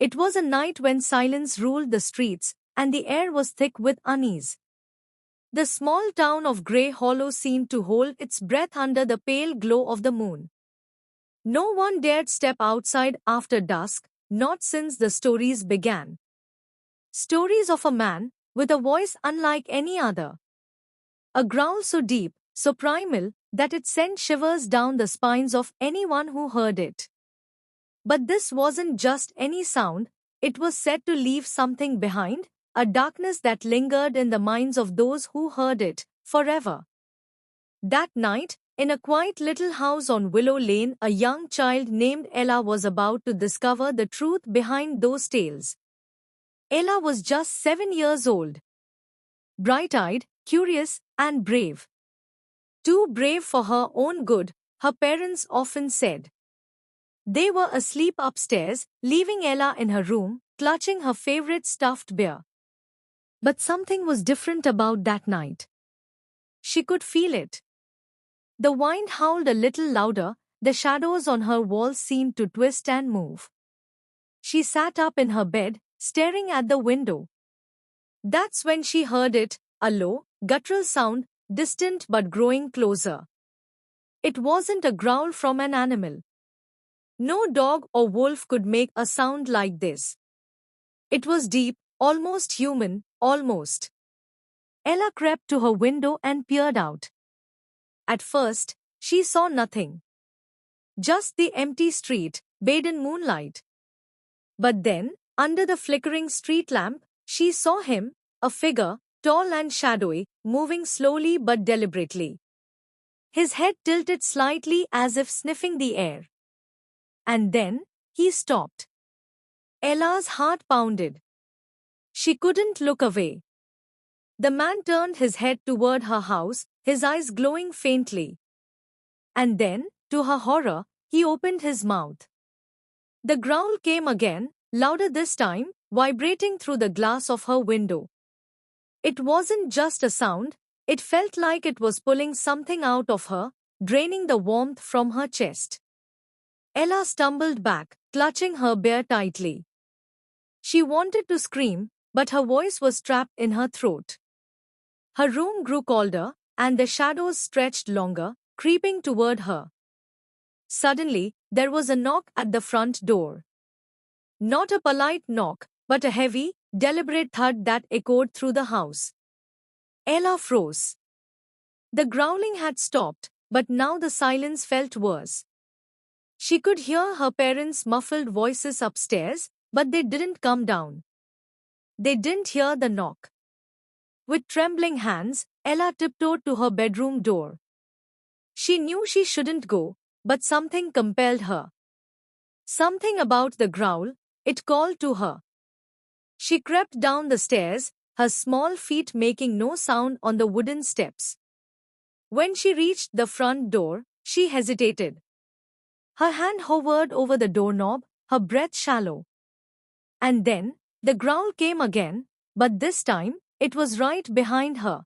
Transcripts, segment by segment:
It was a night when silence ruled the streets, and the air was thick with unease. The small town of Grey Hollow seemed to hold its breath under the pale glow of the moon. No one dared step outside after dusk, not since the stories began. Stories of a man, with a voice unlike any other. A growl so deep, so primal, that it sent shivers down the spines of anyone who heard it. But this wasn't just any sound, it was said to leave something behind, a darkness that lingered in the minds of those who heard it, forever. That night, in a quiet little house on Willow Lane, a young child named Ella was about to discover the truth behind those tales. Ella was just 7 years old. Bright-eyed, curious, and brave. Too brave for her own good, her parents often said. They were asleep upstairs, leaving Ella in her room, clutching her favorite stuffed bear. But something was different about that night. She could feel it. The wind howled a little louder, the shadows on her walls seemed to twist and move. She sat up in her bed, staring at the window. That's when she heard it, a low, guttural sound, distant but growing closer. It wasn't a growl from an animal. No dog or wolf could make a sound like this. It was deep, almost human, almost. Ella crept to her window and peered out. At first, she saw nothing. Just the empty street, bathed in moonlight. But then, under the flickering street lamp, she saw him, a figure, tall and shadowy, moving slowly but deliberately. His head tilted slightly as if sniffing the air. And then, he stopped. Ella's heart pounded. She couldn't look away. The man turned his head toward her house, his eyes glowing faintly. And then, to her horror, he opened his mouth. The growl came again, louder this time, vibrating through the glass of her window. It wasn't just a sound, it felt like it was pulling something out of her, draining the warmth from her chest. Ella stumbled back, clutching her bear tightly. She wanted to scream, but her voice was trapped in her throat. Her room grew colder, and the shadows stretched longer, creeping toward her. Suddenly, there was a knock at the front door. Not a polite knock, but a heavy, deliberate thud that echoed through the house. Ella froze. The growling had stopped, but now the silence felt worse. She could hear her parents' muffled voices upstairs, but they didn't come down. They didn't hear the knock. With trembling hands, Ella tiptoed to her bedroom door. She knew she shouldn't go, but something compelled her. Something about the growl, it called to her. She crept down the stairs, her small feet making no sound on the wooden steps. When she reached the front door, she hesitated. Her hand hovered over the doorknob, her breath shallow. And then, the growl came again, but this time, it was right behind her.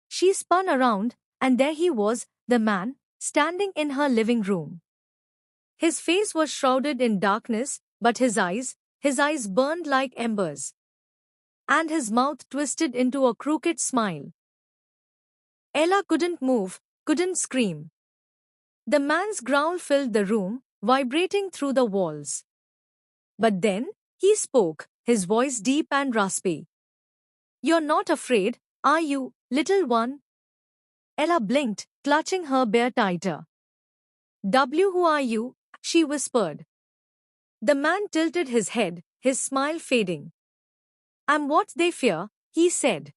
She spun around, and there he was, the man, standing in her living room. His face was shrouded in darkness, but his eyes burned like embers. And his mouth twisted into a crooked smile. Ella couldn't move, couldn't scream. The man's growl filled the room, vibrating through the walls. But then, he spoke, his voice deep and raspy. "You're not afraid, are you, little one?" Ella blinked, clutching her bear tighter. Who are you?" she whispered. The man tilted his head, his smile fading. "I'm what they fear," he said.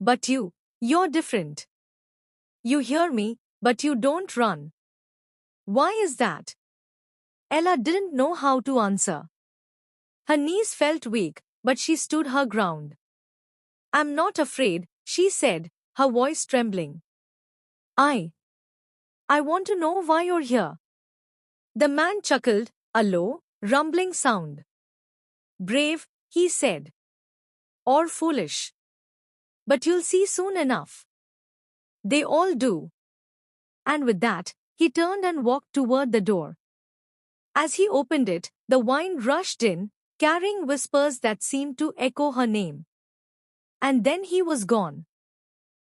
"But you're different. You hear me, but you don't run. Why is that?" Ella didn't know how to answer. Her knees felt weak, but she stood her ground. "I'm not afraid," she said, her voice trembling. I want to know why you're here." The man chuckled, a low, rumbling sound. "Brave," he said. "Or foolish. But you'll see soon enough. They all do." And with that, he turned and walked toward the door. As he opened it, the wind rushed in, carrying whispers that seemed to echo her name. And then he was gone.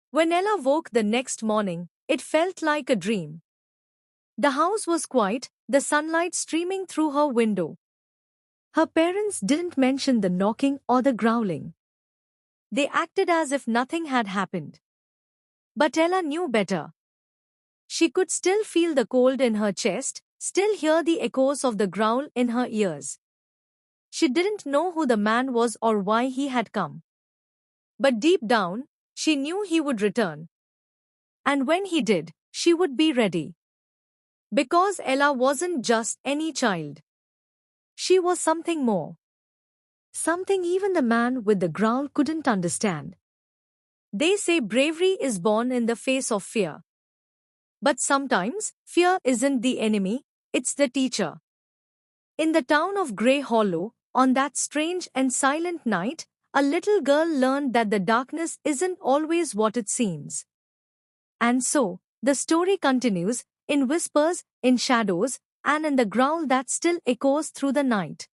When Ella woke the next morning, it felt like a dream. The house was quiet, the sunlight streaming through her window. Her parents didn't mention the knocking or the growling. They acted as if nothing had happened. But Ella knew better. She could still feel the cold in her chest, still hear the echoes of the growl in her ears. She didn't know who the man was or why he had come. But deep down, she knew he would return. And when he did, she would be ready. Because Ella wasn't just any child. She was something more. Something even the man with the growl couldn't understand. They say bravery is born in the face of fear. But sometimes, fear isn't the enemy, it's the teacher. In the town of Grey Hollow, on that strange and silent night, a little girl learned that the darkness isn't always what it seems. And so, the story continues, in whispers, in shadows, and in the growl that still echoes through the night.